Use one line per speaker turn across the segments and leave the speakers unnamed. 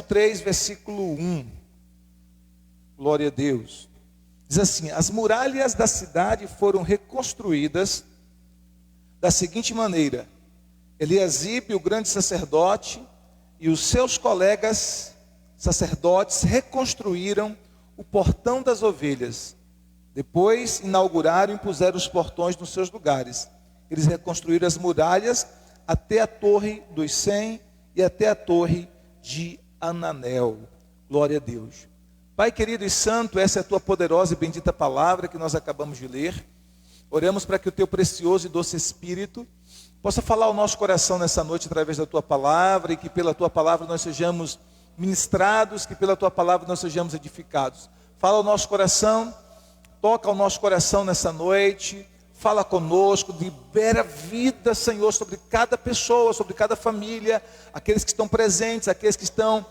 3, versículo 1. Glória a Deus. Diz assim: as muralhas da cidade foram reconstruídas da seguinte maneira: Eliasibe, o grande sacerdote, e os seus colegas sacerdotes reconstruíram o portão das ovelhas. Depois inauguraram e puseram os portões nos seus lugares. Eles reconstruíram as muralhas até a torre dos 100 e até a torre de Ananel. Glória a Deus. Pai querido e santo, essa é a tua poderosa e bendita palavra que nós acabamos de ler. Oramos para que o teu precioso e doce Espírito possa falar ao nosso coração nessa noite através da tua palavra, e que pela tua palavra nós sejamos ministrados, que pela tua palavra nós sejamos edificados. Fala ao nosso coração, toca ao nosso coração nessa noite, fala conosco, libera vida, Senhor, sobre cada pessoa, sobre cada família, aqueles que estão presentes, aqueles que estão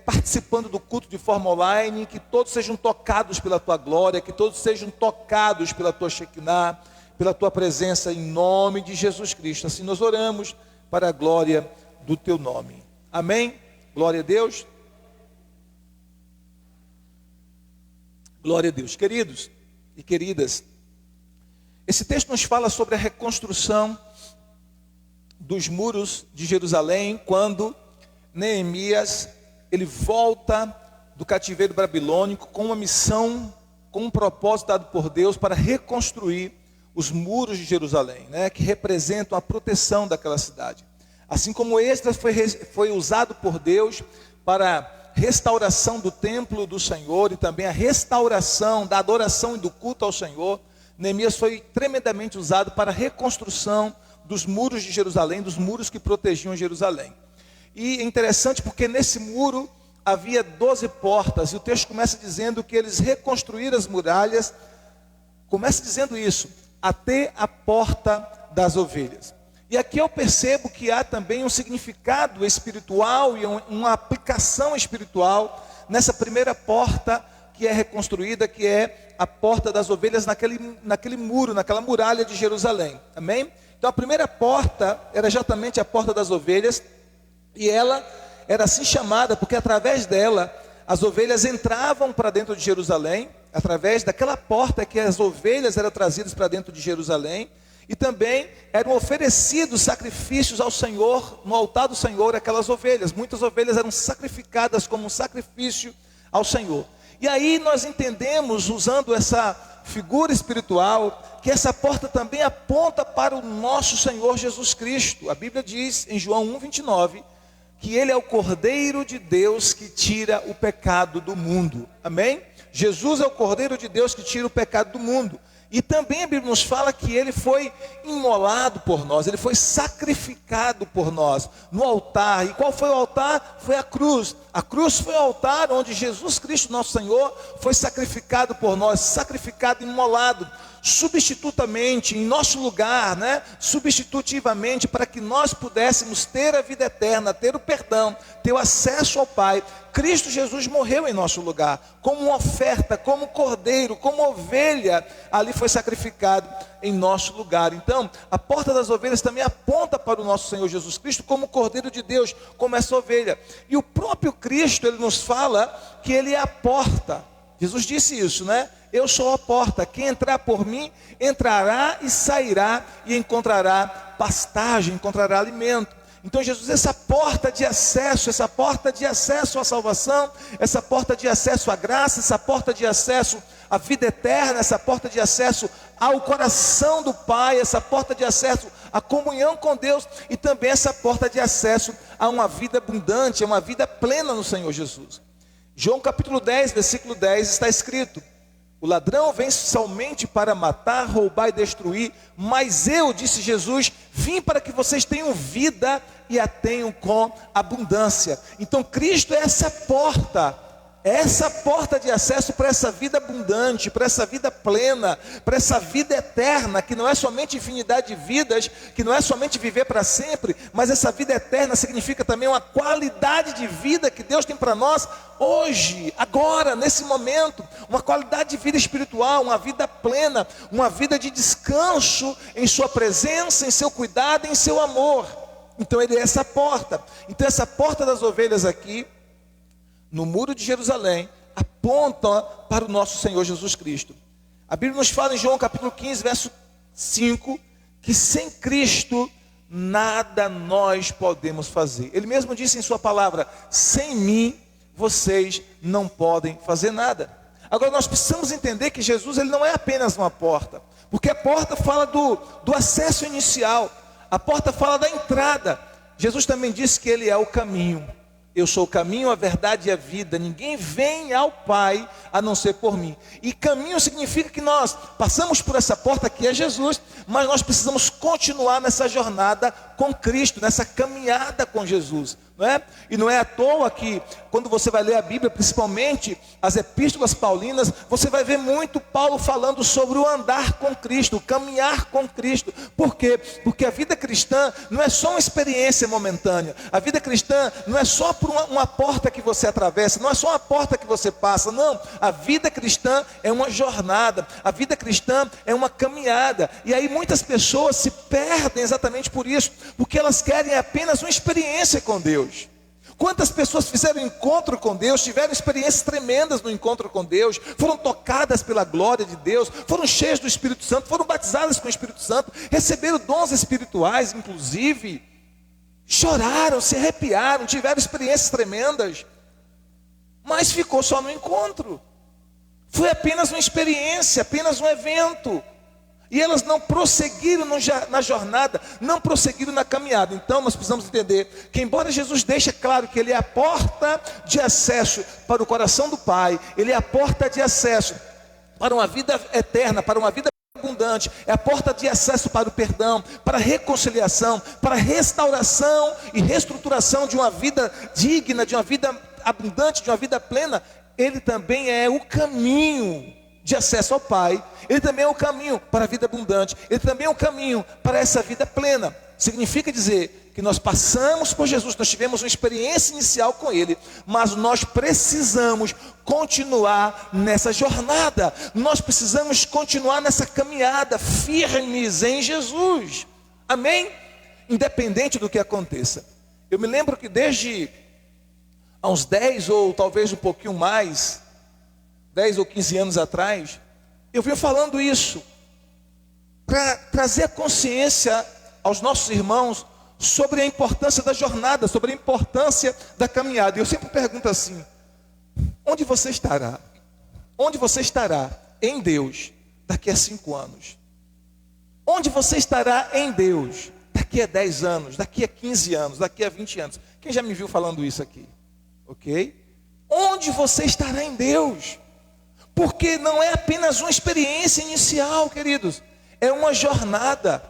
participando do culto de forma online, que todos sejam tocados pela tua glória, que todos sejam tocados pela tua Shekinah, pela tua presença, em nome de Jesus Cristo. Assim nós oramos para a glória do teu nome. Amém? Glória a Deus. Glória a Deus. Queridos e queridas, esse texto nos fala sobre a reconstrução dos muros de Jerusalém, quando Neemias ele volta do cativeiro babilônico com uma missão, com um propósito dado por Deus para reconstruir os muros de Jerusalém, que representam a proteção daquela cidade. Assim como Esdras foi usado por Deus para a restauração do templo do Senhor e também a restauração da adoração e do culto ao Senhor, Neemias foi tremendamente usado para a reconstrução dos muros de Jerusalém, dos muros que protegiam Jerusalém. E é interessante porque nesse muro havia 12 portas, e o texto começa dizendo que eles reconstruíram as muralhas, começa dizendo isso, até a porta das ovelhas. E aqui eu percebo que há também um significado espiritual e uma aplicação espiritual nessa primeira porta que é reconstruída, que é a porta das ovelhas naquele muro, naquela muralha de Jerusalém. Amém? Então a primeira porta era exatamente a porta das ovelhas, e ela era assim chamada porque através dela as ovelhas entravam para dentro de Jerusalém, através daquela porta que as ovelhas eram trazidas para dentro de Jerusalém, e também eram oferecidos sacrifícios ao Senhor, no altar do Senhor, aquelas ovelhas. Muitas ovelhas eram sacrificadas como um sacrifício ao Senhor. E aí nós entendemos, usando essa figura espiritual, que essa porta também aponta para o nosso Senhor Jesus Cristo. A Bíblia diz em João 1,29, que Ele é o Cordeiro de Deus que tira o pecado do mundo. Amém? Jesus é o Cordeiro de Deus que tira o pecado do mundo. E também a Bíblia nos fala que Ele foi imolado por nós, Ele foi sacrificado por nós no altar. E qual foi o altar? Foi a cruz. A cruz foi o altar onde Jesus Cristo, nosso Senhor, foi sacrificado por nós, sacrificado, imolado, substitutamente, em nosso lugar, substitutivamente, para que nós pudéssemos ter a vida eterna, ter o perdão, ter o acesso ao Pai. Cristo Jesus morreu em nosso lugar, como uma oferta, como cordeiro, como ovelha, ali foi sacrificado em nosso lugar. Então, a porta das ovelhas também aponta para o nosso Senhor Jesus Cristo como Cordeiro de Deus, como essa ovelha. E o próprio Cristo, Ele nos fala que Ele é a porta. Jesus disse isso, Eu sou a porta, quem entrar por mim, entrará e sairá e encontrará pastagem, encontrará alimento. Então Jesus, essa porta de acesso à salvação, essa porta de acesso à graça, essa porta de acesso à vida eterna, essa porta de acesso ao coração do Pai, essa porta de acesso à comunhão com Deus, e também essa porta de acesso a uma vida abundante, a uma vida plena no Senhor Jesus. João capítulo 10, versículo 10 está escrito: o ladrão vem somente para matar, roubar e destruir, mas eu, disse Jesus, vim para que vocês tenham vida e a tenham com abundância. Então Cristo é essa porta de acesso para essa vida abundante, para essa vida plena, para essa vida eterna, que não é somente infinidade de vidas, que não é somente viver para sempre, mas essa vida eterna significa também uma qualidade de vida que Deus tem para nós hoje, agora, nesse momento, uma qualidade de vida espiritual, uma vida plena, uma vida de descanso em sua presença, em seu cuidado, em seu amor. Então Ele é essa porta. Então essa porta das ovelhas aqui no muro de Jerusalém, aponta para o nosso Senhor Jesus Cristo. A Bíblia nos fala em João capítulo 15, verso 5, que sem Cristo nada nós podemos fazer. Ele mesmo disse em sua palavra: sem mim vocês não podem fazer nada. Agora nós precisamos entender que Jesus, ele não é apenas uma porta, porque a porta fala do acesso inicial, a porta fala da entrada. Jesus também disse que ele é o caminho. Eu sou o caminho, a verdade e a vida. Ninguém vem ao Pai a não ser por mim. E caminho significa que nós passamos por essa porta que é Jesus, mas nós precisamos continuar nessa jornada com Cristo, nessa caminhada com Jesus, não é? E não é à toa que quando você vai ler a Bíblia, principalmente as epístolas paulinas, você vai ver muito Paulo falando sobre o andar com Cristo, o caminhar com Cristo. Por quê? Porque a vida cristã não é só uma experiência momentânea. A vida cristã não é só por uma porta que você atravessa, não é só uma porta que você passa, não. A vida cristã é uma jornada, a vida cristã é uma caminhada. E aí muitas pessoas se perdem exatamente por isso, porque elas querem apenas uma experiência com Deus. Quantas pessoas fizeram encontro com Deus, tiveram experiências tremendas no encontro com Deus, foram tocadas pela glória de Deus, foram cheias do Espírito Santo, foram batizadas com o Espírito Santo, receberam dons espirituais, inclusive, choraram, se arrepiaram, tiveram experiências tremendas, mas ficou só no encontro. Foi apenas uma experiência, apenas um evento. E elas não prosseguiram na jornada, não prosseguiram na caminhada. Então nós precisamos entender que, embora Jesus deixe claro que Ele é a porta de acesso para o coração do Pai, Ele é a porta de acesso para uma vida eterna, para uma vida abundante, é a porta de acesso para o perdão, para a reconciliação, para a restauração e reestruturação de uma vida digna, de uma vida abundante, de uma vida plena. Ele também é o caminho de acesso ao Pai. Ele também é o caminho para a vida abundante. Ele também é o caminho para essa vida plena. Significa dizer que nós passamos por Jesus, nós tivemos uma experiência inicial com Ele, mas nós precisamos continuar nessa jornada. Nós precisamos continuar nessa caminhada, firmes em Jesus. Amém? Independente do que aconteça. Eu me lembro que desde há uns 10 ou talvez um pouquinho mais, 10 ou 15 anos atrás, eu venho falando isso para trazer a consciência aos nossos irmãos sobre a importância da jornada, sobre a importância da caminhada. E eu sempre pergunto assim: onde você estará? Onde você estará em Deus daqui a 5 anos? Onde você estará em Deus daqui a 10 anos, daqui a 15 anos, daqui a 20 anos? Quem já me viu falando isso aqui? Ok? Onde você estará em Deus? Porque não é apenas uma experiência inicial, queridos, é uma jornada.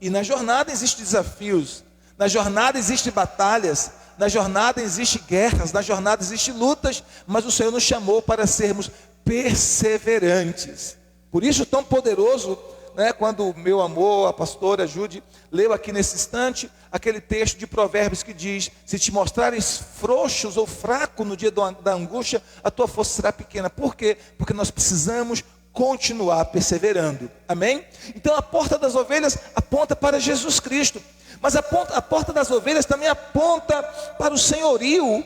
E na jornada existem desafios, na jornada existem batalhas, na jornada existem guerras, na jornada existem lutas, mas o Senhor nos chamou para sermos perseverantes. Por isso tão poderoso, né, quando o meu amor, a pastora Jude, leu aqui nesse instante, aquele texto de Provérbios que diz: se te mostrares frouxos ou fraco no dia da angústia, a tua força será pequena. Por quê? Porque nós precisamos continuar perseverando. Amém? Então a porta das ovelhas aponta para Jesus Cristo, mas a porta das ovelhas também aponta para o senhorio,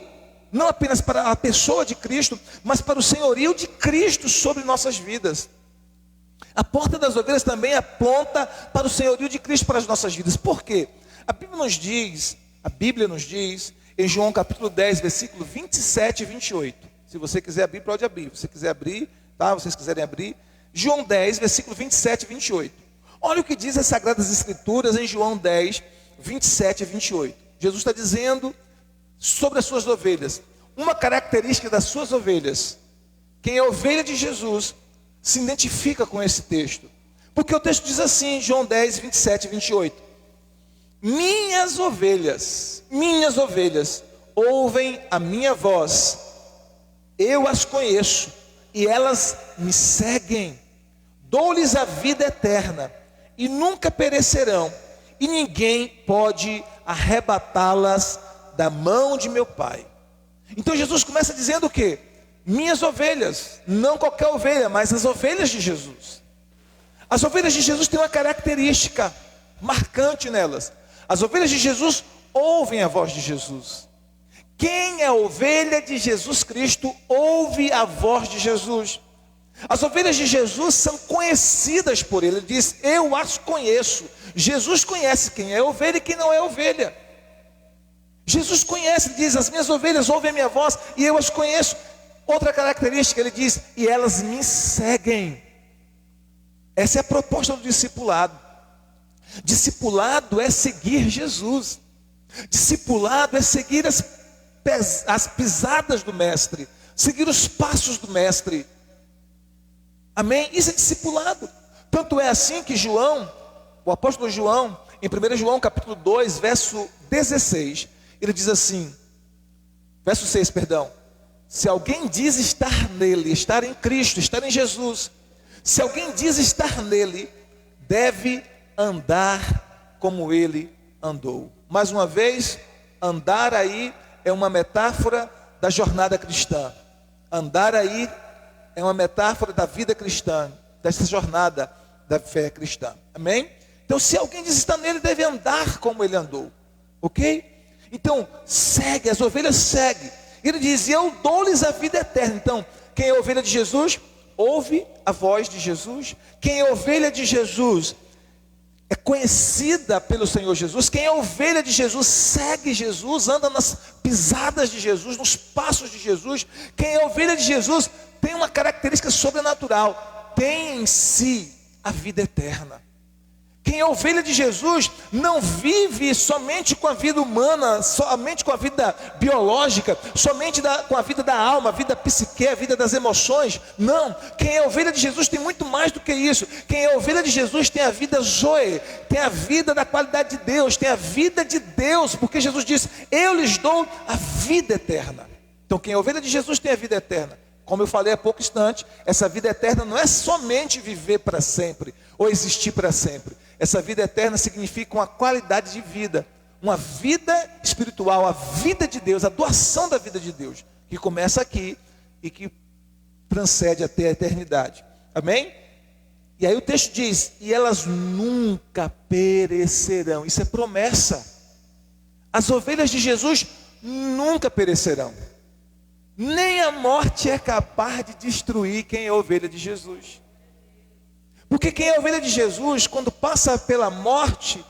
não apenas para a pessoa de Cristo, mas para o senhorio de Cristo sobre nossas vidas. A porta das ovelhas também aponta para o senhorio de Cristo para as nossas vidas. Por quê? A Bíblia nos diz em João capítulo 10, versículo 27 e 28. Se você quiser abrir, pode abrir. Se você quiser abrir, tá? Vocês quiserem abrir. João 10, versículo 27 e 28. Olha o que diz as Sagradas Escrituras em João 10, 27 e 28. Jesus está dizendo sobre as suas ovelhas. Uma característica das suas ovelhas. Quem é ovelha de Jesus se identifica com esse texto. Porque o texto diz assim, João 10, 27 e 28. Minhas ovelhas, ouvem a minha voz. Eu as conheço e elas me seguem. Dou-lhes a vida eterna e nunca perecerão, e ninguém pode arrebatá-las da mão de meu Pai. Então Jesus começa dizendo o quê? Minhas ovelhas, não qualquer ovelha, mas as ovelhas de Jesus. As ovelhas de Jesus têm uma característica marcante nelas. As ovelhas de Jesus ouvem a voz de Jesus. Quem é ovelha de Jesus Cristo ouve a voz de Jesus. As ovelhas de Jesus são conhecidas por ele. Ele diz: eu as conheço. Jesus conhece quem é ovelha e quem não é ovelha. Jesus conhece, diz: as minhas ovelhas ouvem a minha voz e eu as conheço. Outra característica, ele diz: e elas me seguem. Essa é a proposta do discipulado. Discipulado é seguir Jesus. Discipulado é seguir as pisadas do mestre, seguir os passos do mestre. Amém? Isso é discipulado. Tanto é assim que João, o apóstolo João, em 1 João capítulo 2, verso 16, ele diz assim, verso 6, perdão: se alguém diz estar nele, estar em Cristo, estar em Jesus, se alguém diz estar nele, deve andar como ele andou. Mais uma vez, andar aí é uma metáfora da jornada cristã. Andar aí é uma metáfora da vida cristã, dessa jornada da fé cristã. Amém? Então, se alguém diz estar nele, deve andar como ele andou. Ok? Então, segue, as ovelhas seguem. Ele diz: eu dou-lhes a vida eterna. Então, quem é ovelha de Jesus, ouve a voz de Jesus. Quem é ovelha de Jesus é conhecida pelo Senhor Jesus. Quem é ovelha de Jesus segue Jesus, anda nas pisadas de Jesus, nos passos de Jesus. Quem é ovelha de Jesus tem uma característica sobrenatural: tem em si a vida eterna. Quem é ovelha de Jesus não vive somente com a vida humana, somente com a vida biológica, somente com a vida da alma, a vida psique, a vida das emoções. Não, quem é ovelha de Jesus tem muito mais do que isso. Quem é ovelha de Jesus tem a vida zoe, tem a vida da qualidade de Deus, tem a vida de Deus, porque Jesus disse: eu lhes dou a vida eterna. Então quem é ovelha de Jesus tem a vida eterna. Como eu falei há pouco instante, essa vida eterna não é somente viver para sempre, ou existir para sempre. Essa vida eterna significa uma qualidade de vida, uma vida espiritual, a vida de Deus, a doação da vida de Deus, que começa aqui e que transcende até a eternidade. Amém? E aí o texto diz: e elas nunca perecerão. Isso é promessa. As ovelhas de Jesus nunca perecerão. Nem a morte é capaz de destruir quem é ovelha de Jesus. Porque quem é ovelha de Jesus, quando passa pela morte,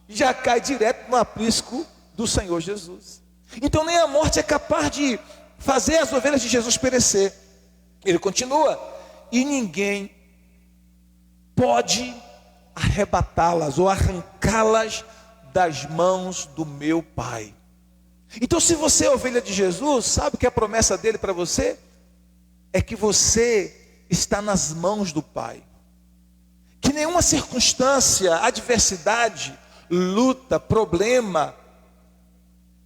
já cai direto no aprisco do Senhor Jesus. Então nem a morte é capaz de fazer as ovelhas de Jesus perecer. Ele continua: e ninguém pode arrebatá-las ou arrancá-las das mãos do meu Pai. Então, se você é ovelha de Jesus, sabe que a promessa dele para você é que você está nas mãos do Pai. Que nenhuma circunstância, adversidade, luta, problema,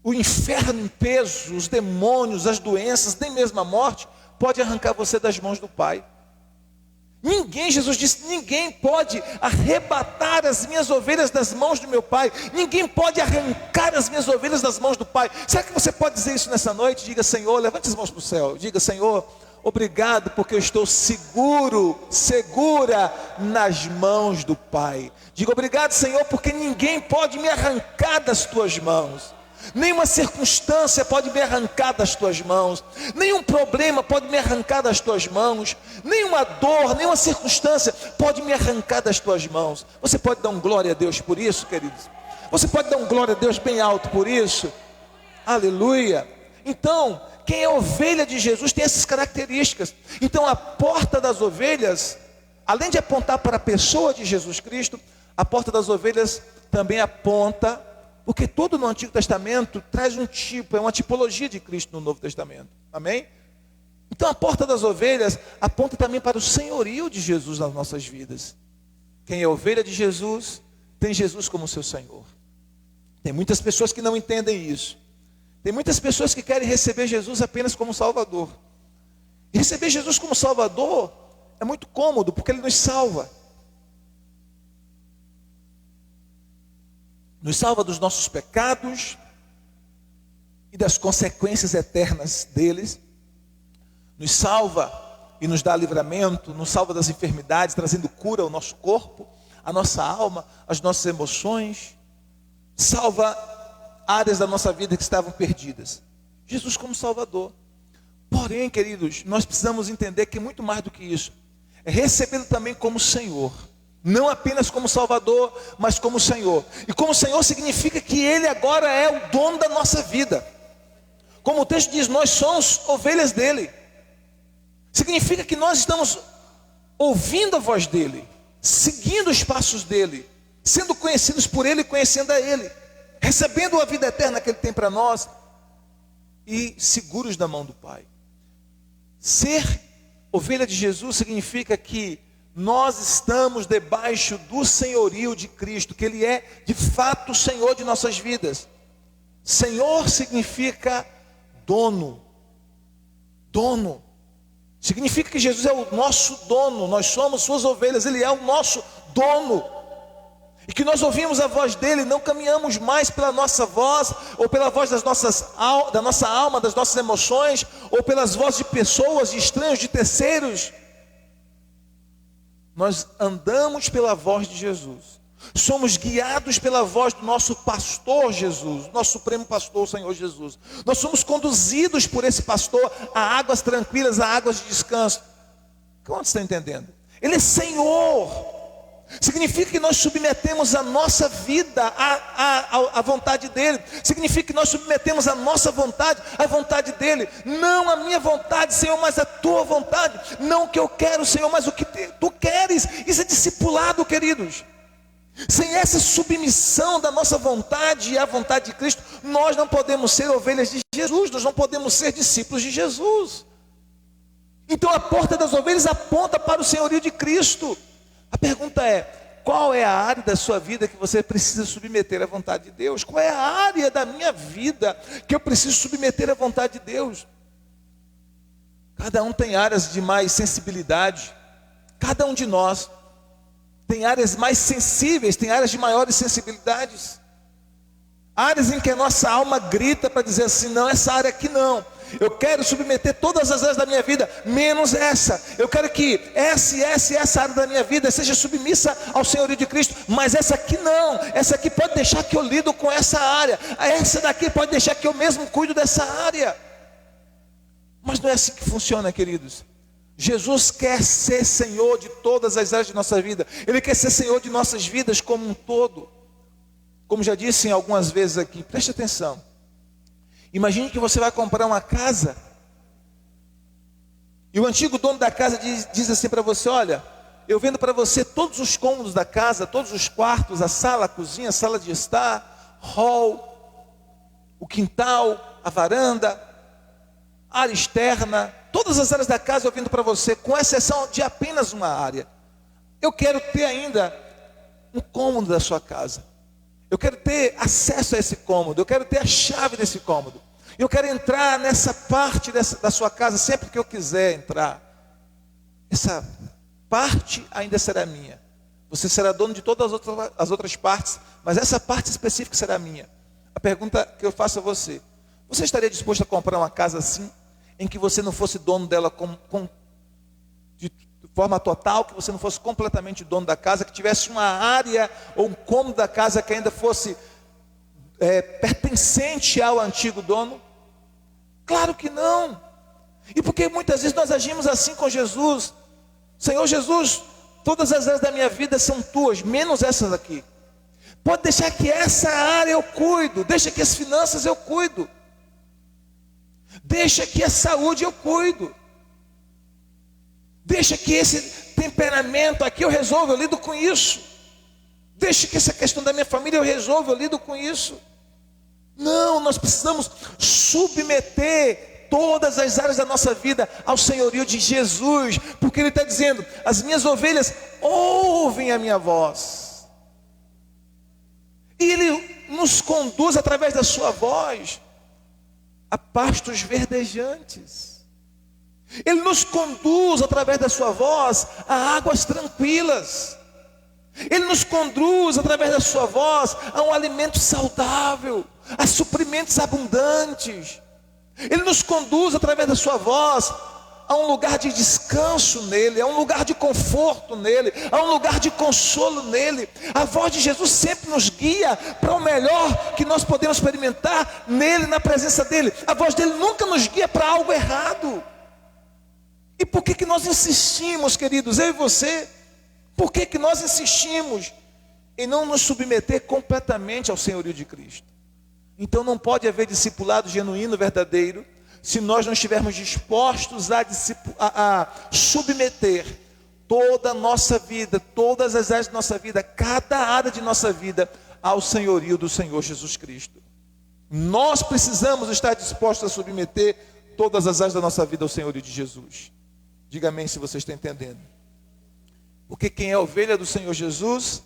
o inferno em peso, os demônios, as doenças, nem mesmo a morte, pode arrancar você das mãos do Pai. Ninguém, Jesus disse, ninguém pode arrebatar as minhas ovelhas das mãos do meu Pai. Ninguém pode arrancar as minhas ovelhas das mãos do Pai. Será que você pode dizer isso nessa noite? Diga: Senhor, levante as mãos para o céu. Diga: Senhor, obrigado porque eu estou seguro, segura nas mãos do Pai. Diga: obrigado, Senhor, porque ninguém pode me arrancar das tuas mãos. Nenhuma circunstância pode me arrancar das tuas mãos. Nenhum problema pode me arrancar das tuas mãos. Nenhuma dor, nenhuma circunstância pode me arrancar das tuas mãos. Você pode dar um glória a Deus por isso, queridos? Você pode dar um glória a Deus bem alto por isso? Aleluia! Então, quem é ovelha de Jesus tem essas características. Então, a porta das ovelhas, além de apontar para a pessoa de Jesus Cristo, a porta das ovelhas também aponta, porque tudo no Antigo Testamento traz um tipo, é uma tipologia de Cristo no Novo Testamento. Amém? Então a porta das ovelhas aponta também para o senhorio de Jesus nas nossas vidas. Quem é ovelha de Jesus, tem Jesus como seu Senhor. Tem muitas pessoas que não entendem isso. Tem muitas pessoas que querem receber Jesus apenas como Salvador. E receber Jesus como Salvador é muito cômodo, porque Ele nos salva. Nos salva dos nossos pecados e das consequências eternas deles. Nos salva e nos dá livramento, nos salva das enfermidades, trazendo cura ao nosso corpo, à nossa alma, às nossas emoções. Salva áreas da nossa vida que estavam perdidas. Jesus como Salvador. Porém, queridos, nós precisamos entender que é muito mais do que isso. É recebê-lo também como Senhor. Não apenas como Salvador, mas como Senhor. E como Senhor significa que Ele agora é o dono da nossa vida. Como o texto diz, nós somos ovelhas dEle. Significa que nós estamos ouvindo a voz dEle, seguindo os passos dEle, sendo conhecidos por Ele e conhecendo a Ele, recebendo a vida eterna que Ele tem para nós e seguros da mão do Pai. Ser ovelha de Jesus significa que nós estamos debaixo do senhorio de Cristo, que Ele é de fato o Senhor de nossas vidas. Senhor significa dono. Dono. Significa que Jesus é o nosso dono, nós somos suas ovelhas, Ele é o nosso dono. E que nós ouvimos a voz dEle, não caminhamos mais pela nossa voz, ou pela voz da nossa alma, das nossas emoções, ou pelas vozes de pessoas, de estranhos, de terceiros. Nós andamos pela voz de Jesus. Somos guiados pela voz do nosso pastor Jesus, nosso supremo pastor, o Senhor Jesus. Nós somos conduzidos por esse pastor a águas tranquilas, a águas de descanso. Quantos estão entendendo? Ele é Senhor. Significa que nós submetemos a nossa vida à vontade dEle. Significa que nós submetemos a nossa vontade à vontade dEle. Não a minha vontade, Senhor, mas a tua vontade. Não o que eu quero, Senhor, mas o que tu queres. Isso é discipulado, queridos. Sem essa submissão da nossa vontade à vontade de Cristo, nós não podemos ser ovelhas de Jesus, nós não podemos ser discípulos de Jesus. Então a porta das ovelhas aponta para o senhorio de Cristo. A pergunta é, qual é a área da sua vida que você precisa submeter à vontade de Deus? Qual é a área da minha vida que eu preciso submeter à vontade de Deus? Cada um tem áreas de mais sensibilidade, cada um de nós tem áreas mais sensíveis, tem áreas de maiores sensibilidades. Áreas em que a nossa alma grita para dizer assim, não, essa área aqui não. Eu quero submeter todas as áreas da minha vida, menos essa. Eu quero que essa área da minha vida seja submissa ao senhorio de Cristo, mas essa aqui não. Essa aqui pode deixar que eu lido com essa área. Essa daqui pode deixar que eu mesmo cuido dessa área. Mas não é assim que funciona, queridos. Jesus quer ser Senhor de todas as áreas de nossa vida. Ele quer ser Senhor de nossas vidas como um todo. Como já disse algumas vezes aqui, preste atenção. Imagine que você vai comprar uma casa e o antigo dono da casa diz assim para você, olha, eu vendo para você todos os cômodos da casa, todos os quartos, a sala, a cozinha, a sala de estar, hall, o quintal, a varanda, a área externa, todas as áreas da casa eu vendo para você, com exceção de apenas uma área. Eu quero ter ainda um cômodo da sua casa. Eu quero ter acesso a esse cômodo, eu quero ter a chave desse cômodo. Eu quero entrar nessa parte da sua casa sempre que eu quiser entrar. Essa parte ainda será minha. Você será dono de todas as outras partes, mas essa parte específica será minha. A pergunta que eu faço a você, você estaria disposto a comprar uma casa assim, em que você não fosse dono dela de forma total, que você não fosse completamente dono da casa, que tivesse uma área ou um cômodo da casa que ainda fosse pertencente ao antigo dono? Claro que não. E porque muitas vezes nós agimos assim com Jesus. Senhor Jesus, todas as áreas da minha vida são tuas, menos essas aqui. Pode deixar que essa área eu cuido, deixa que as finanças eu cuido, deixa que a saúde eu cuido, deixa que esse temperamento aqui eu resolvo, eu lido com isso. Deixa que essa questão da minha família eu resolvo, eu lido com isso. Não, nós precisamos submeter todas as áreas da nossa vida ao senhorio de Jesus, porque Ele está dizendo, as minhas ovelhas ouvem a minha voz, e Ele nos conduz através da sua voz a pastos verdejantes. Ele nos conduz através da sua voz a águas tranquilas. Ele nos conduz através da sua voz a um alimento saudável, a suprimentos abundantes. Ele nos conduz através da sua voz há um lugar de descanso nele, há um lugar de conforto nele, há um lugar de consolo nele. A voz de Jesus sempre nos guia para o melhor que nós podemos experimentar nele, na presença dele. A voz dele nunca nos guia para algo errado. E por que nós insistimos, queridos, eu e você? Por que nós insistimos em não nos submeter completamente ao senhorio de Cristo? Então não pode haver discipulado genuíno, verdadeiro, se nós não estivermos dispostos a submeter toda a nossa vida, todas as áreas de nossa vida, cada área de nossa vida, ao senhorio do Senhor Jesus Cristo. Nós precisamos estar dispostos a submeter todas as áreas da nossa vida ao senhorio de Jesus. Diga amém se você está entendendo. Porque quem é ovelha do Senhor Jesus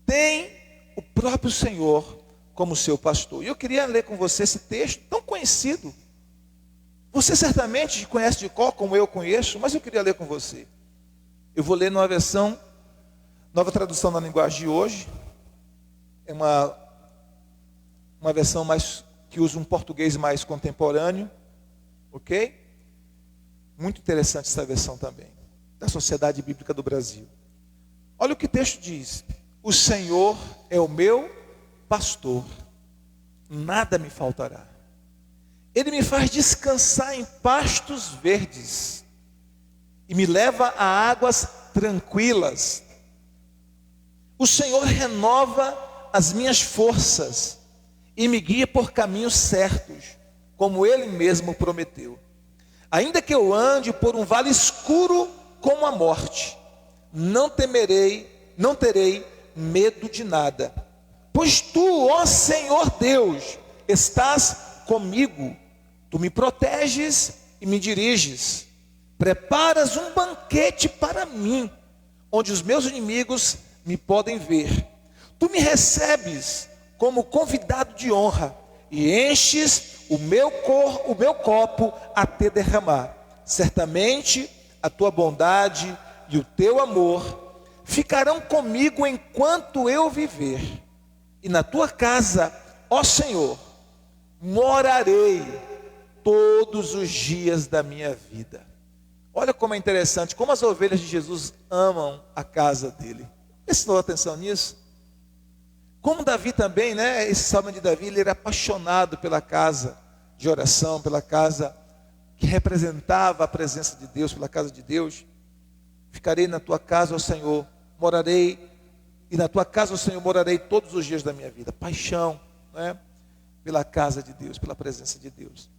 tem o próprio Senhor como seu pastor. E eu queria ler com você esse texto tão conhecido. Você certamente conhece de cor, como eu conheço, mas eu queria ler com você. Eu vou ler numa versão, nova tradução na linguagem de hoje. É uma versão mais que usa um português mais contemporâneo. Ok? Muito interessante essa versão também, da Sociedade Bíblica do Brasil. Olha o que o texto diz: o Senhor é o meu pastor, nada me faltará. Ele me faz descansar em pastos verdes e me leva a águas tranquilas. O Senhor renova as minhas forças e me guia por caminhos certos, como Ele mesmo prometeu. Ainda que eu ande por um vale escuro como a morte, não terei medo de nada, pois tu, ó Senhor Deus, estás comigo. Tu me proteges e me diriges. Preparas um banquete para mim, onde os meus inimigos me podem ver. Tu me recebes como convidado de honra e enches o meu copo até derramar. Certamente a tua bondade e o teu amor ficarão comigo enquanto eu viver. E na tua casa, ó Senhor, morarei todos os dias da minha vida. Olha como é interessante, como as ovelhas de Jesus amam a casa dele. Prestou atenção nisso? Como Davi também, né? Esse salmo de Davi, ele era apaixonado pela casa de oração, pela casa que representava a presença de Deus, pela casa de Deus. Ficarei na tua casa, ó Senhor, morarei, e na tua casa, ó Senhor, morarei todos os dias da minha vida. Paixão, né? Pela casa de Deus, pela presença de Deus.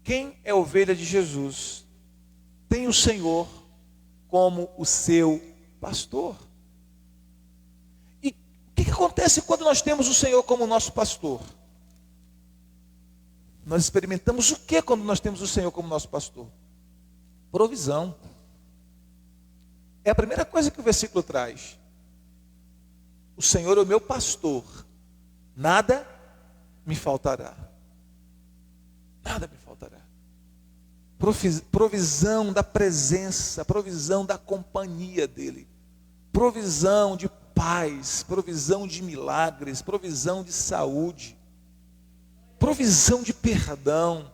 Quem é ovelha de Jesus tem o Senhor como o seu pastor. O que acontece quando nós temos o Senhor como nosso pastor? Nós experimentamos o que quando nós temos o Senhor como nosso pastor? Provisão. É a primeira coisa que o versículo traz. O Senhor é o meu pastor, nada me faltará. Nada me faltará. Provisão da presença, provisão da companhia dele, provisão de paz, provisão de milagres, provisão de saúde, provisão de perdão,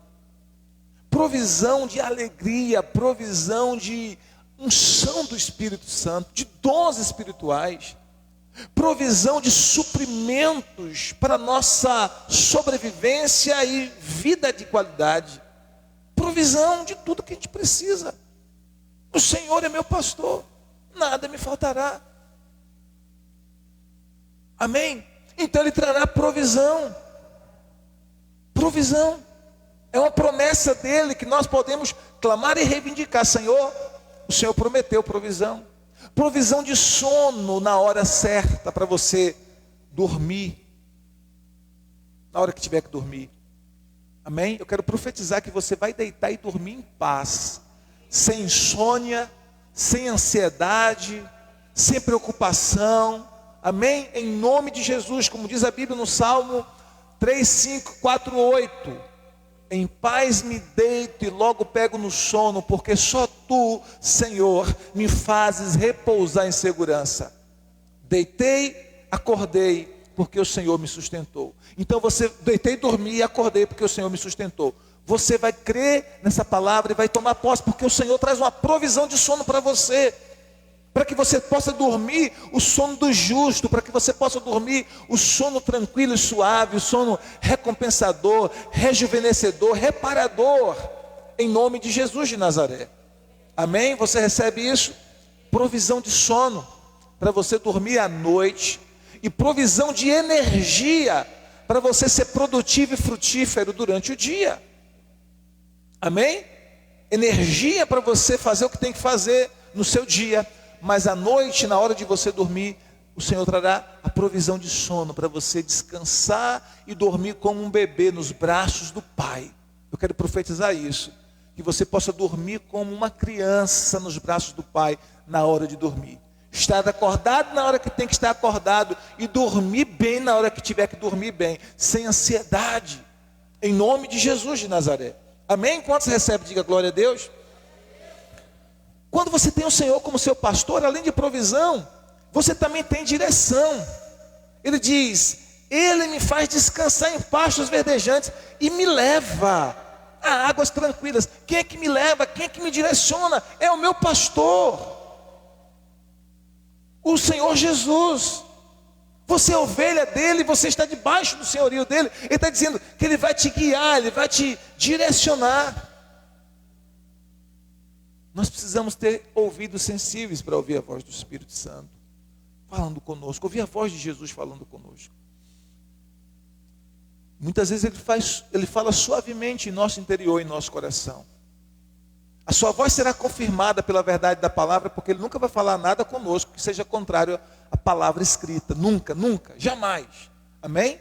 provisão de alegria, provisão de unção do Espírito Santo, de dons espirituais, provisão de suprimentos para nossa sobrevivência e vida de qualidade, provisão de tudo que a gente precisa. O Senhor é meu pastor, nada me faltará. Amém? Então Ele trará provisão. Provisão. É uma promessa dEle que nós podemos clamar e reivindicar. Senhor, o Senhor prometeu provisão. Provisão de sono na hora certa para você dormir. Na hora que tiver que dormir. Amém? Eu quero profetizar que você vai deitar e dormir em paz. Sem insônia, sem ansiedade, sem preocupação. Amém? Em nome de Jesus, como diz a Bíblia no Salmo 3, 5, 4, 8. Em paz me deito e logo pego no sono, porque só tu, Senhor, me fazes repousar em segurança. Deitei, acordei, porque o Senhor me sustentou. Então você deitei, dormi e acordei, porque o Senhor me sustentou. você vai crer nessa palavra e vai tomar posse, porque o Senhor traz uma provisão de sono para você, para que você possa dormir o sono do justo, para que você possa dormir o sono tranquilo e suave, o sono recompensador, rejuvenescedor, reparador, em nome de Jesus de Nazaré. Amém? Você recebe isso? Provisão de sono, para você dormir à noite, e provisão de energia, para você ser produtivo e frutífero durante o dia. Amém? Energia para você fazer o que tem que fazer no seu dia, mas à noite, na hora de você dormir, o Senhor trará a provisão de sono para você descansar e dormir como um bebê nos braços do Pai. Eu quero profetizar isso, que você possa dormir como uma criança nos braços do Pai na hora de dormir. Estar acordado na hora que tem que estar acordado e dormir bem na hora que tiver que dormir bem, sem ansiedade, em nome de Jesus de Nazaré. Amém? Quantos recebem? Diga glória a Deus. Quando você tem o Senhor como seu pastor, além de provisão, você também tem direção. Ele diz: Ele me faz descansar em pastos verdejantes e me leva a águas tranquilas. Quem é que me leva? Quem é que me direciona? É o meu pastor, o Senhor Jesus. Você é ovelha dele, você está debaixo do senhorio dele. Ele está dizendo que ele vai te guiar, ele vai te direcionar. Nós precisamos ter ouvidos sensíveis para ouvir a voz do Espírito Santo falando conosco, ouvir a voz de Jesus falando conosco. Muitas vezes ele fala suavemente em nosso interior, em nosso coração. A sua voz será confirmada pela verdade da palavra, porque ele nunca vai falar nada conosco que seja contrário à palavra escrita. Nunca, nunca, jamais. Amém?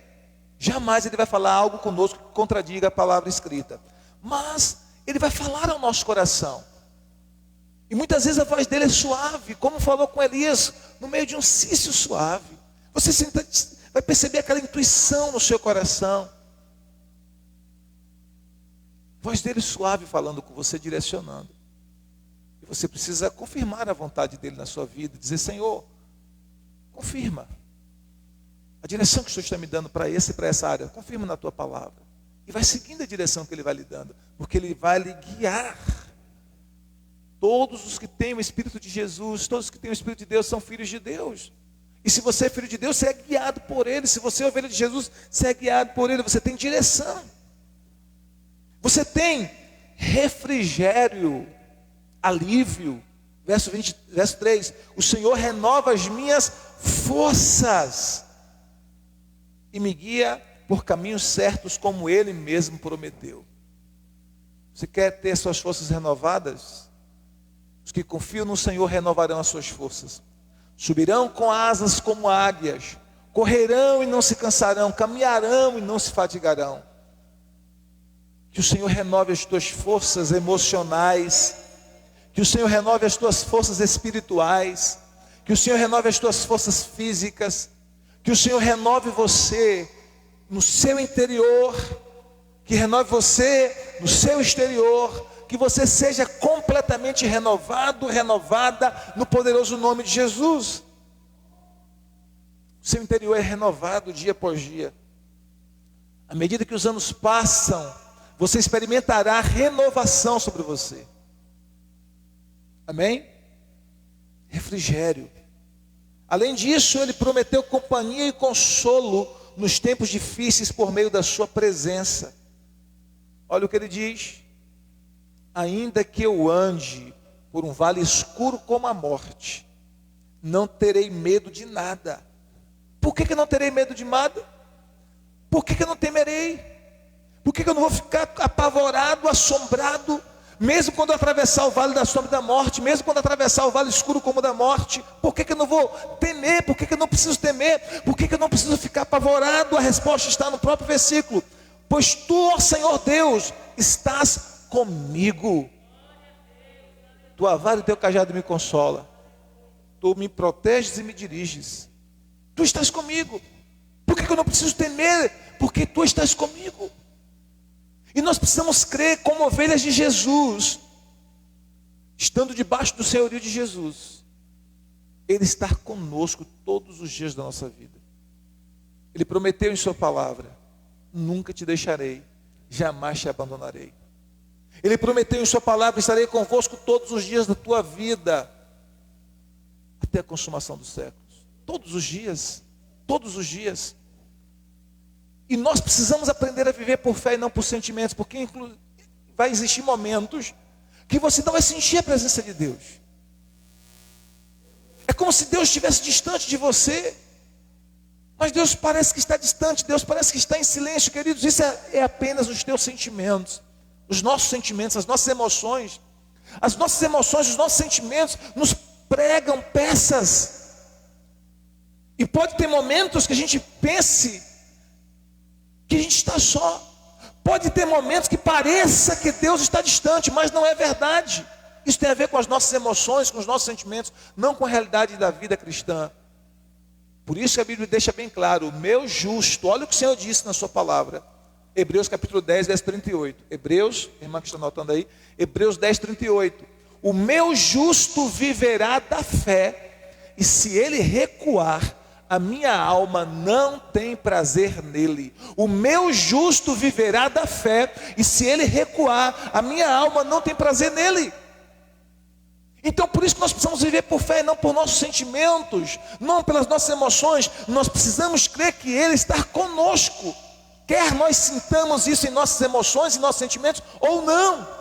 Jamais ele vai falar algo conosco que contradiga a palavra escrita. Mas ele vai falar ao nosso coração. E muitas vezes a voz dele é suave, como falou com Elias, no meio de um cício suave. Você vai perceber aquela intuição no seu coração. A voz dele suave falando com você, direcionando. E você precisa confirmar a vontade dele na sua vida. Dizer: Senhor, confirma a direção que o Senhor está me dando para essa e para essa área. Confirma na tua palavra. E vai seguindo a direção que ele vai lhe dando. Porque ele vai lhe guiar. Todos os que têm o Espírito de Jesus, todos os que têm o Espírito de Deus são filhos de Deus. E se você é filho de Deus, você é guiado por ele. Se você é ovelha de Jesus, você é guiado por ele. Você tem direção. Você tem refrigério, alívio. Verso 3. O Senhor renova as minhas forças e me guia por caminhos certos, como Ele mesmo prometeu. Você quer ter suas forças renovadas? Os que confiam no Senhor renovarão as suas forças. Subirão com asas como águias. Correrão e não se cansarão. Caminharão e não se fatigarão. Que o Senhor renove as tuas forças emocionais. Que o Senhor renove as tuas forças espirituais. Que o Senhor renove as tuas forças físicas. Que o Senhor renove você no seu interior. Que renove você no seu exterior. Que você seja completamente renovado, renovada no poderoso nome de Jesus. O seu interior é renovado dia após dia. À medida que os anos passam, você experimentará renovação sobre você. Amém? Refrigério. Além disso, ele prometeu companhia e consolo nos tempos difíceis por meio da sua presença. Olha o que ele diz: ainda que eu ande por um vale escuro como a morte, não terei medo de nada. Por que eu não terei medo de nada? Por que eu não temerei? Por que eu não vou ficar apavorado, assombrado, mesmo quando eu atravessar o vale da sombra da morte, mesmo quando eu atravessar o vale escuro como da morte? Por que eu não vou temer? Por que eu não preciso temer? Por que eu não preciso ficar apavorado? A resposta está no próprio versículo: pois tu, ó Senhor Deus, estás comigo. Tua vara e teu cajado me consola. Tu me proteges e me diriges. Tu estás comigo. Por que eu não preciso temer? Porque tu estás comigo. E nós precisamos crer como ovelhas de Jesus, estando debaixo do senhorio de Jesus, Ele está conosco todos os dias da nossa vida. Ele prometeu em sua palavra: nunca te deixarei, jamais te abandonarei. Ele prometeu em sua palavra: estarei convosco todos os dias da tua vida, até a consumação dos séculos. Todos os dias, todos os dias. E nós precisamos aprender a viver por fé e não por sentimentos, porque vai existir momentos que você não vai sentir a presença de Deus. É como se Deus estivesse distante de você, mas Deus parece que está distante, Deus parece que está em silêncio, queridos. Isso é apenas os teus sentimentos, os nossos sentimentos, as nossas emoções. As nossas emoções, os nossos sentimentos nos pregam peças. E pode ter momentos que a gente pense que a gente está só. Pode ter momentos que pareça que Deus está distante, mas não é verdade. Isso tem a ver com as nossas emoções, com os nossos sentimentos, não com a realidade da vida cristã. Por isso que a Bíblia deixa bem claro: o meu justo, olha o que o Senhor disse na sua palavra. Hebreus capítulo 10, verso 38. Hebreus, irmã que está anotando aí, Hebreus 10, 38. O meu justo viverá da fé, e se ele recuar, a minha alma não tem prazer nele. O meu justo viverá da fé, e se ele recuar, a minha alma não tem prazer nele. Então por isso que nós precisamos viver por fé e não por nossos sentimentos, não pelas nossas emoções. Nós precisamos crer que Ele está conosco, quer nós sintamos isso em nossas emoções e nossos sentimentos ou não.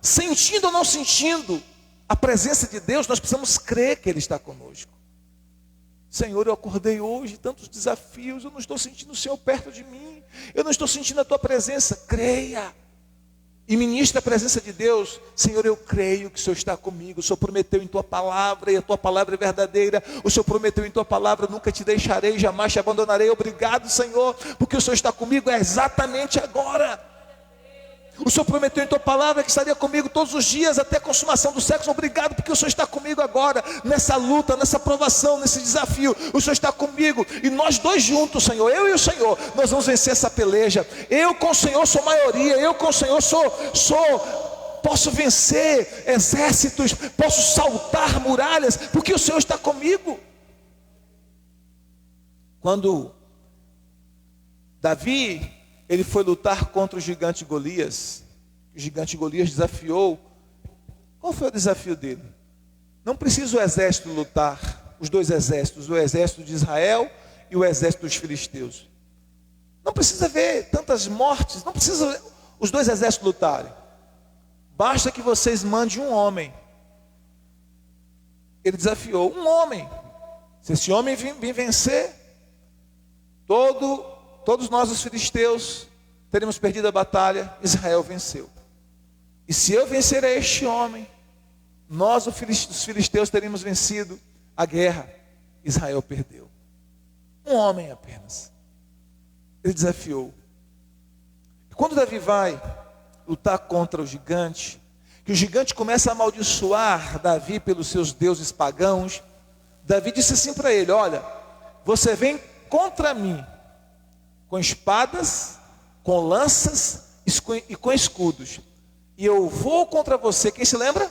Sentindo ou não sentindo a presença de Deus, nós precisamos crer que Ele está conosco. Senhor, eu acordei hoje, tantos desafios, eu não estou sentindo o Senhor perto de mim, eu não estou sentindo a Tua presença. Creia e ministre a presença de Deus. Senhor, eu creio que o Senhor está comigo. O Senhor prometeu em Tua palavra, e a Tua palavra é verdadeira. O Senhor prometeu em Tua palavra: nunca te deixarei, jamais te abandonarei. Obrigado, Senhor, porque o Senhor está comigo exatamente agora. O Senhor prometeu em Tua palavra que estaria comigo todos os dias, até a consumação do século. Obrigado, porque o Senhor está comigo agora, nessa luta, nessa provação, nesse desafio. O Senhor está comigo, e nós dois juntos, Senhor, eu e o Senhor, nós vamos vencer essa peleja. Eu com o Senhor sou maioria, eu com o Senhor posso vencer exércitos, posso saltar muralhas, porque o Senhor está comigo. Quando Davi, ele foi lutar contra o gigante Golias, o gigante Golias desafiou. Qual foi o desafio dele? Não precisa o exército lutar, os dois exércitos, o exército de Israel e o exército dos filisteus. Não precisa ver tantas mortes, não precisa os dois exércitos lutarem. Basta que vocês mandem um homem. Ele desafiou um homem. Se esse homem vir vencer, todos nós os filisteus teremos perdido a batalha. Israel venceu. E se eu vencer a este homem, nós os filisteus teremos vencido a guerra. Israel perdeu. Um homem apenas. Ele desafiou. E quando Davi vai lutar contra o gigante, que o gigante começa a amaldiçoar Davi pelos seus deuses pagãos, Davi disse assim para ele: olha, você vem contra mim com espadas, com lanças e com escudos, e eu vou contra você. Quem se lembra?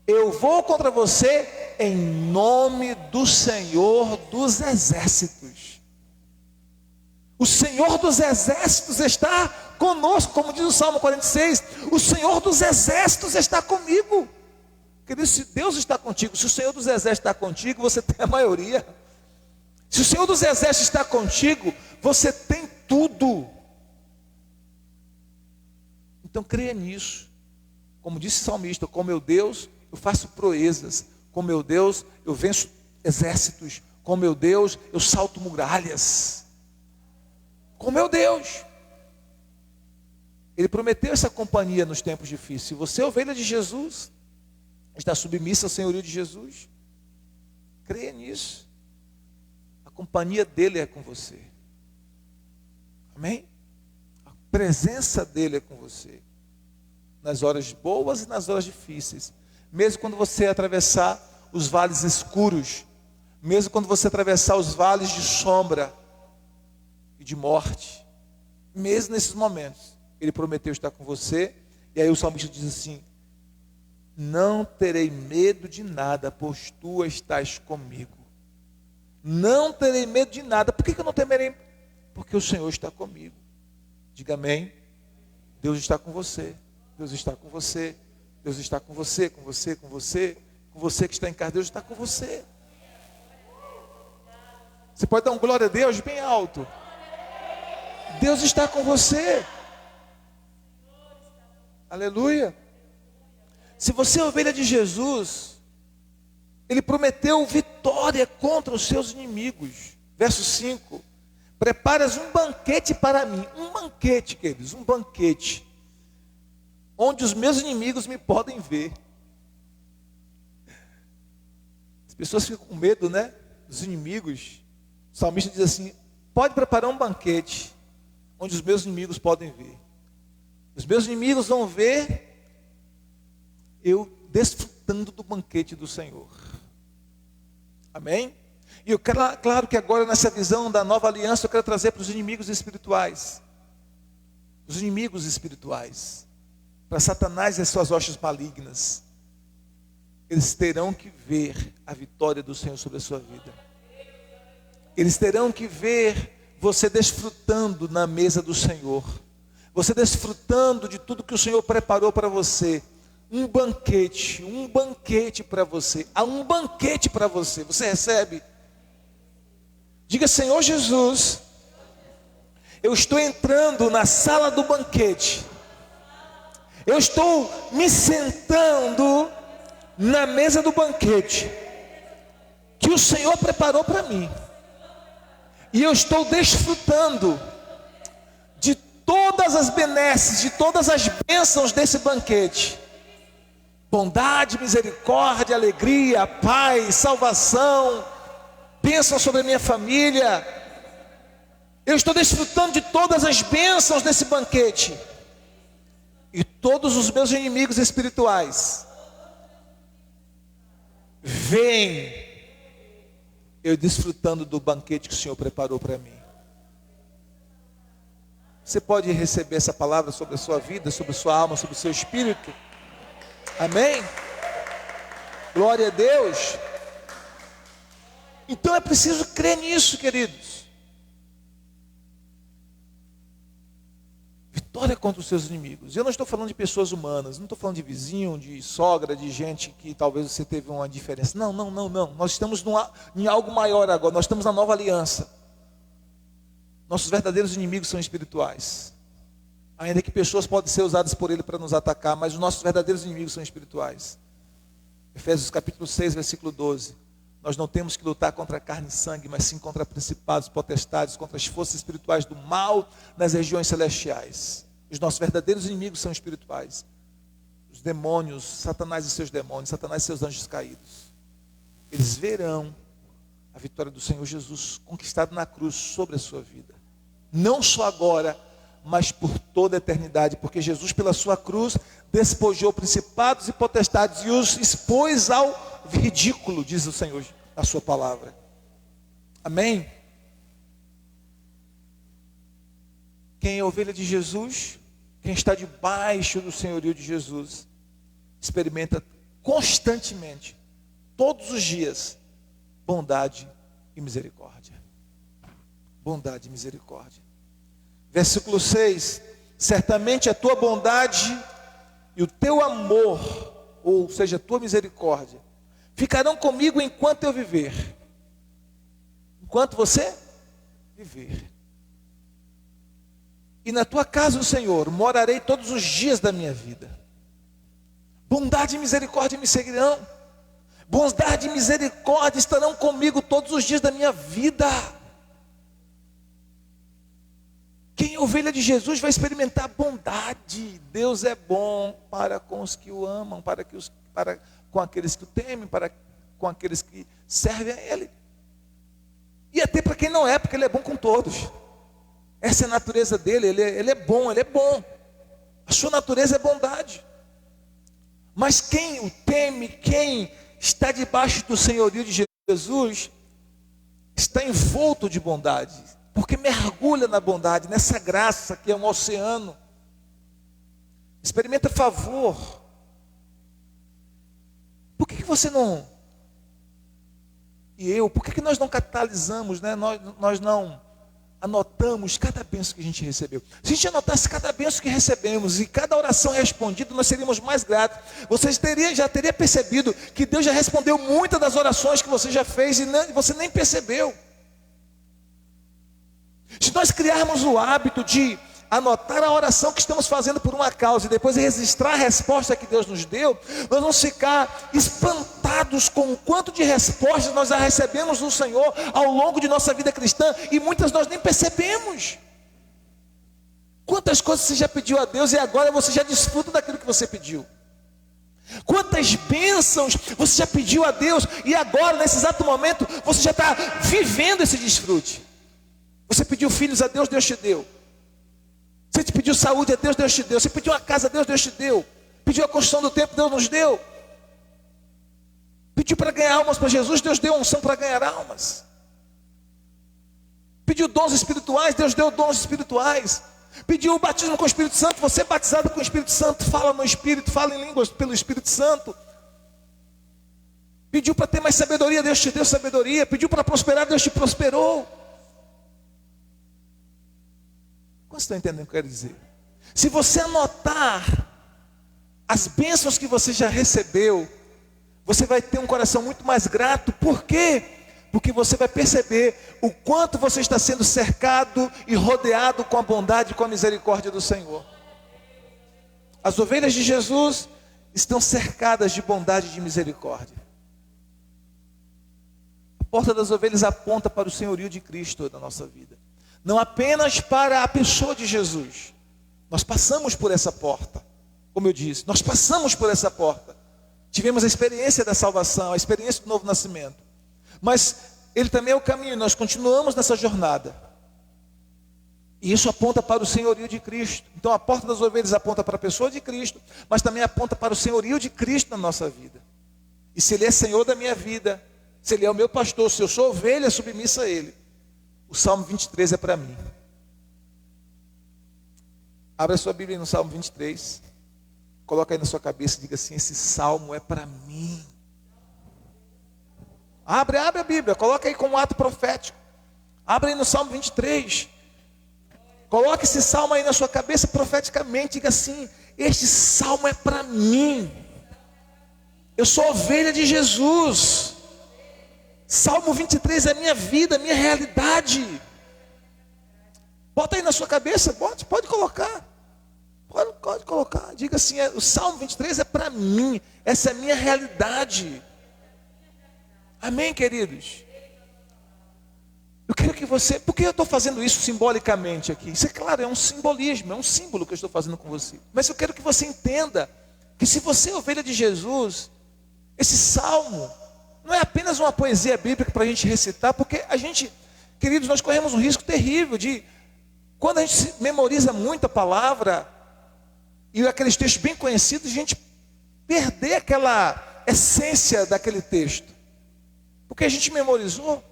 Eu vou contra você em nome do Senhor dos exércitos. O Senhor dos exércitos está conosco, como diz o Salmo 46. O Senhor dos exércitos está comigo. Querido, se Deus está contigo, se o Senhor dos exércitos está contigo, você tem a maioria. Se o Senhor dos exércitos está contigo, você tem tudo. Então creia nisso. Como disse o salmista: com meu Deus eu faço proezas, com meu Deus eu venço exércitos, com meu Deus eu salto muralhas. Com meu Deus. Ele prometeu essa companhia nos tempos difíceis. Se você é ovelha de Jesus, está submissa ao senhorio de Jesus, creia nisso. A companhia dele é com você. Amém? A presença dele é com você, nas horas boas e nas horas difíceis. Mesmo quando você atravessar os vales escuros, mesmo quando você atravessar os vales de sombra e de morte, mesmo nesses momentos, ele prometeu estar com você. E aí o salmista diz assim: não terei medo de nada, pois tu estás comigo. Não terei medo de nada. Por que eu não temerei? Porque o Senhor está comigo. Diga amém. Deus está com você. Deus está com você. Deus está com você, com você, com você. Com você que está em casa, Deus está com você. Você pode dar um glória a Deus bem alto. Deus está com você. Aleluia. Se você é ovelha de Jesus, Ele prometeu vitória contra os seus inimigos. Verso 5. Preparas um banquete para mim. Um banquete, queridos, um banquete. Onde os meus inimigos me podem ver. As pessoas ficam com medo, né? Dos inimigos. O salmista diz assim: pode preparar um banquete onde os meus inimigos podem ver. Os meus inimigos vão ver eu desfrutando do banquete do Senhor. Amém? E eu quero, claro que agora nessa visão da nova aliança eu quero trazer para os inimigos espirituais. Os inimigos espirituais. Para Satanás e as suas hostes malignas. Eles terão que ver a vitória do Senhor sobre a sua vida. Eles terão que ver você desfrutando na mesa do Senhor. Você desfrutando de tudo que o Senhor preparou para você. Um banquete para você. Há um banquete para você. Você recebe? Diga: Senhor Jesus, eu estou entrando na sala do banquete. Eu estou me sentando na mesa do banquete que o Senhor preparou para mim. E eu estou desfrutando de todas as benesses, de todas as bênçãos desse banquete. Bondade, misericórdia, alegria, paz, salvação, bênção sobre a minha família. Eu estou desfrutando de todas as bênçãos desse banquete. E todos os meus inimigos espirituais veem eu desfrutando do banquete que o Senhor preparou para mim. Você pode receber essa palavra sobre a sua vida, sobre a sua alma, sobre o seu espírito? Amém? Glória a Deus. Então é preciso crer nisso, queridos. Vitória contra os seus inimigos. Eu não estou falando de pessoas humanas, não estou falando de vizinho, de sogra, de gente que talvez você teve uma diferença. Não. Nós estamos em algo maior agora. Nós estamos na nova aliança. Nossos verdadeiros inimigos são espirituais. Ainda que pessoas podem ser usadas por Ele para nos atacar, mas os nossos verdadeiros inimigos são espirituais. Efésios capítulo 6, versículo 12. Nós não temos que lutar contra carne e sangue, mas sim contra principados, potestades, contra as forças espirituais do mal nas regiões celestiais. Os nossos verdadeiros inimigos são espirituais. Os demônios, Satanás e seus demônios, Satanás e seus anjos caídos. Eles verão a vitória do Senhor Jesus conquistada na cruz sobre a sua vida. Não só agora, mas por toda a eternidade, porque Jesus pela sua cruz despojou principados e potestades e os expôs ao ridículo, diz o Senhor na sua palavra. Amém? Quem é ovelha de Jesus, quem está debaixo do senhorio de Jesus, experimenta constantemente, todos os dias, bondade e misericórdia. Bondade e misericórdia. Versículo 6. Certamente a tua bondade e o teu amor, ou seja, a tua misericórdia, ficarão comigo enquanto eu viver. Enquanto você viver. E na tua casa, Senhor, morarei todos os dias da minha vida. Bondade e misericórdia me seguirão. Bondade e misericórdia estarão comigo todos os dias da minha vida. Quem é ovelha de Jesus vai experimentar bondade. Deus é bom para com os que o amam, com aqueles que o temem, com aqueles que servem a Ele. E até para quem não é, porque Ele é bom com todos. Essa é a natureza dele, ele é bom, Ele é bom. A sua natureza é bondade. Mas quem o teme, quem está debaixo do senhorio de Jesus, está envolto de bondade, porque mergulha na bondade, nessa graça que é um oceano. Experimenta favor. Por que você não, por que nós não catalisamos, né? Nós não anotamos cada bênção que a gente recebeu. Se a gente anotasse cada bênção que recebemos e cada oração respondida, nós seríamos mais gratos. Você já teria percebido que Deus já respondeu muitas das orações que você já fez e você nem percebeu. Se nós criarmos o hábito de anotar a oração que estamos fazendo por uma causa e depois registrar a resposta que Deus nos deu, nós vamos ficar espantados com o quanto de respostas nós já recebemos do Senhor ao longo de nossa vida cristã e muitas nós nem percebemos. Quantas coisas você já pediu a Deus e agora você já desfruta daquilo que você pediu? Quantas bênçãos você já pediu a Deus e agora, nesse exato momento, você já está vivendo esse desfrute? Você pediu filhos a Deus, Deus te deu. Você te pediu saúde a Deus, Deus te deu. Você pediu uma casa a Deus, Deus te deu. Pediu a construção do templo, Deus nos deu. Pediu para ganhar almas para Jesus, Deus deu unção para ganhar almas. Pediu dons espirituais, Deus deu dons espirituais. Pediu o batismo com o Espírito Santo, você é batizado com o Espírito Santo, fala no Espírito, fala em línguas pelo Espírito Santo. Pediu para ter mais sabedoria, Deus te deu sabedoria. Pediu para prosperar, Deus te prosperou. Você está entendendo o que eu quero dizer? Se você anotar as bênçãos que você já recebeu, você vai ter um coração muito mais grato. Por quê? Porque você vai perceber o quanto você está sendo cercado e rodeado com a bondade e com a misericórdia do Senhor. As ovelhas de Jesus estão cercadas de bondade e de misericórdia. A porta das ovelhas aponta para o senhorio de Cristo na nossa vida. Não apenas para a pessoa de Jesus. Nós passamos por essa porta. Como eu disse, nós passamos por essa porta. Tivemos a experiência da salvação, a experiência do novo nascimento. Mas Ele também é o caminho, nós continuamos nessa jornada. E isso aponta para o senhorio de Cristo. Então a porta das ovelhas aponta para a pessoa de Cristo, mas também aponta para o senhorio de Cristo na nossa vida. E se Ele é Senhor da minha vida, se Ele é o meu pastor, se eu sou ovelha submissa a Ele, o Salmo 23 é para mim. Abra a sua Bíblia no Salmo 23. Coloca aí na sua cabeça e diga assim: esse Salmo é para mim. Abre a Bíblia, coloca aí como um ato profético. Abre aí no Salmo 23. Coloque esse Salmo aí na sua cabeça profeticamente. Diga assim: este Salmo é para mim. Eu sou ovelha de Jesus. Salmo 23 é minha vida, minha realidade. Bota aí na sua cabeça, pode colocar. Pode colocar. Diga assim: o Salmo 23 é para mim. Essa é a minha realidade. Amém, queridos? Eu quero que você... Por que eu estou fazendo isso simbolicamente aqui? Isso é claro, é um simbolismo, é um símbolo que eu estou fazendo com você. Mas eu quero que você entenda que se você é ovelha de Jesus, esse Salmo não é apenas uma poesia bíblica para a gente recitar, porque a gente, queridos, nós corremos um risco terrível de, quando a gente memoriza muito a palavra, e aqueles textos bem conhecidos, a gente perder aquela essência daquele texto. Porque a gente memorizou.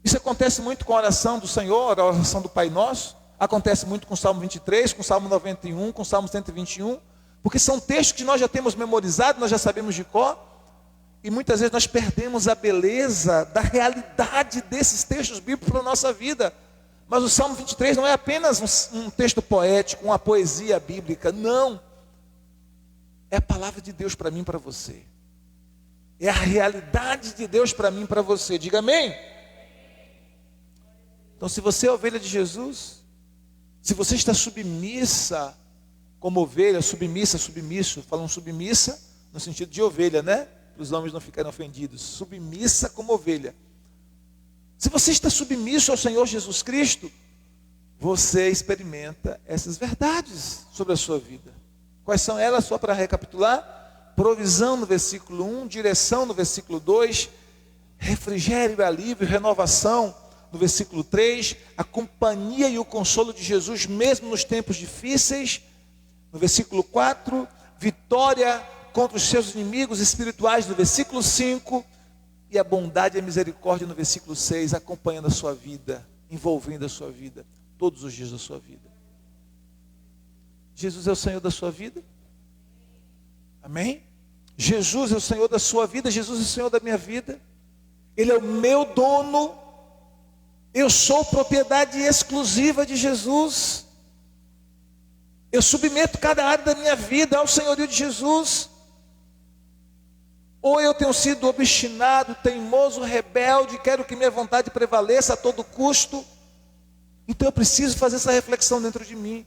Isso acontece muito com a oração do Senhor, a oração do Pai Nosso. Acontece muito com o Salmo 23, com o Salmo 91, com o Salmo 121. Porque são textos que nós já temos memorizado, nós já sabemos de cor. E muitas vezes nós perdemos a beleza da realidade desses textos bíblicos para a nossa vida. Mas o Salmo 23 não é apenas um texto poético, uma poesia bíblica. Não. É a palavra de Deus para mim e para você. É a realidade de Deus para mim e para você. Diga amém. Então, se você é ovelha de Jesus, se você está submissa como ovelha, submisso, falam submissa no sentido de ovelha, né? Para os homens não ficarem ofendidos. Submissa como ovelha. Se você está submisso ao Senhor Jesus Cristo, você experimenta essas verdades sobre a sua vida. Quais são elas? Só para recapitular: provisão no versículo 1, direção no versículo 2, refrigério e alívio, renovação no versículo 3, a companhia e o consolo de Jesus mesmo nos tempos difíceis, no versículo 4, vitória contra os seus inimigos espirituais no versículo 5, e a bondade e a misericórdia no versículo 6, acompanhando a sua vida, envolvendo a sua vida, todos os dias da sua vida. Jesus é o Senhor da sua vida? Amém? Jesus é o Senhor da sua vida, Jesus é o Senhor da minha vida. Ele é o meu dono, Eu sou propriedade exclusiva de Jesus. Eu submeto cada área da minha vida ao senhorio de Jesus. Ou eu tenho sido obstinado, teimoso, rebelde, quero que minha vontade prevaleça a todo custo. Então eu preciso fazer essa reflexão dentro de mim.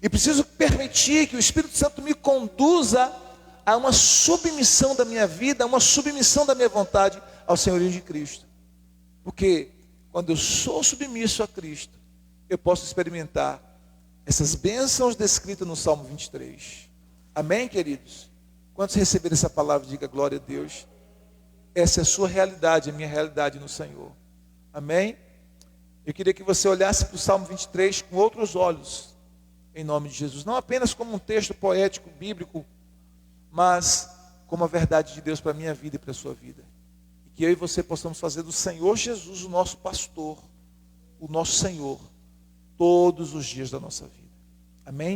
E preciso permitir que o Espírito Santo me conduza a uma submissão da minha vida, a uma submissão da minha vontade ao senhorio de Cristo. Porque quando eu sou submisso a Cristo, eu posso experimentar essas bênçãos descritas no Salmo 23. Amém, queridos? Quantos receberam essa palavra, diga glória a Deus. Essa é a sua realidade, a minha realidade no Senhor. Amém? Eu queria que você olhasse para o Salmo 23 com outros olhos, em nome de Jesus. Não apenas como um texto poético, bíblico, mas como a verdade de Deus para a minha vida e para a sua vida. E que eu e você possamos fazer do Senhor Jesus o nosso pastor, o nosso Senhor, todos os dias da nossa vida. Amém?